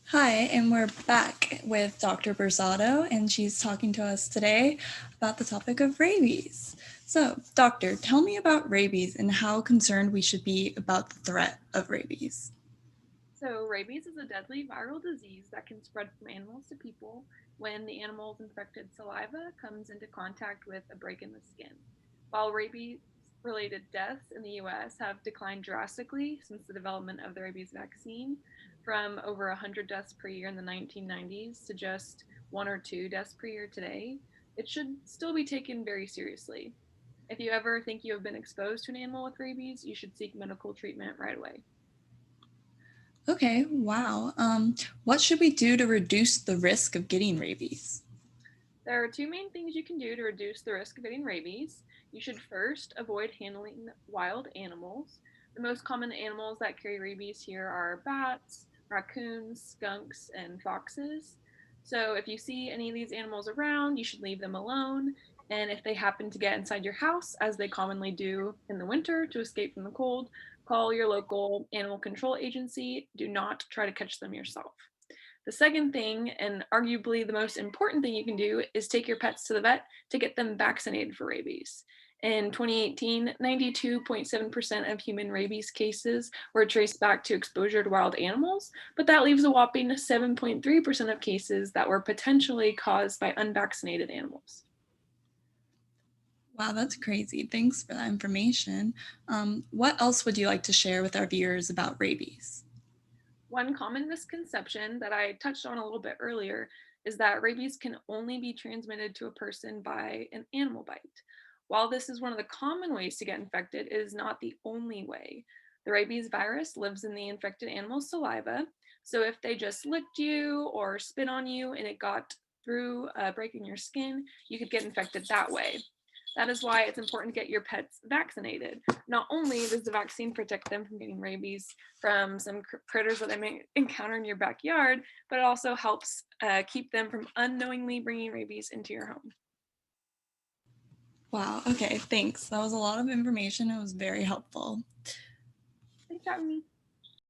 Hi, and we're back with Dr. Berzado, and she's talking to us today about the topic of rabies. So, doctor, tell me about rabies and how concerned we should be about the threat of rabies. So, rabies is a deadly viral disease that can spread from animals to people when the animal's infected saliva comes into contact with a break in the skin. While rabies related deaths in the US have declined drastically since the development of the rabies vaccine, from over 100 deaths per year in the 1990s to just one or two deaths per year today, it should still be taken very seriously. If you ever think you have been exposed to an animal with rabies, you should seek medical treatment right away. Okay, wow. What should we do to reduce the risk of getting rabies? There are two main things you can do to reduce the risk of getting rabies. You should first avoid handling wild animals. The most common animals that carry rabies here are bats, raccoons, skunks, and foxes. So if you see any of these animals around, you should leave them alone. And if they happen to get inside your house, as they commonly do in the winter to escape from the cold, call your local animal control agency. Do not try to catch them yourself. The second thing, and arguably the most important thing you can do, is take your pets to the vet to get them vaccinated for rabies. In 2018, 92.7% of human rabies cases were traced back to exposure to wild animals, but that leaves a whopping 7.3% of cases that were potentially caused by unvaccinated animals. Wow, that's crazy. Thanks for that information. What else would you like to share with our viewers about rabies? One common misconception that I touched on a little bit earlier is that rabies can only be transmitted to a person by an animal bite. While this is one of the common ways to get infected, it is not the only way. The rabies virus lives in the infected animal's saliva, so if they just licked you or spit on you and it got through a break in your skin, you could get infected that way. That is why it's important to get your pets vaccinated. Not only does the vaccine protect them from getting rabies from some critters that they may encounter in your backyard, but it also helps keep them from unknowingly bringing rabies into your home. Wow, okay, thanks. That was a lot of information. It was very helpful. Thanks for having me.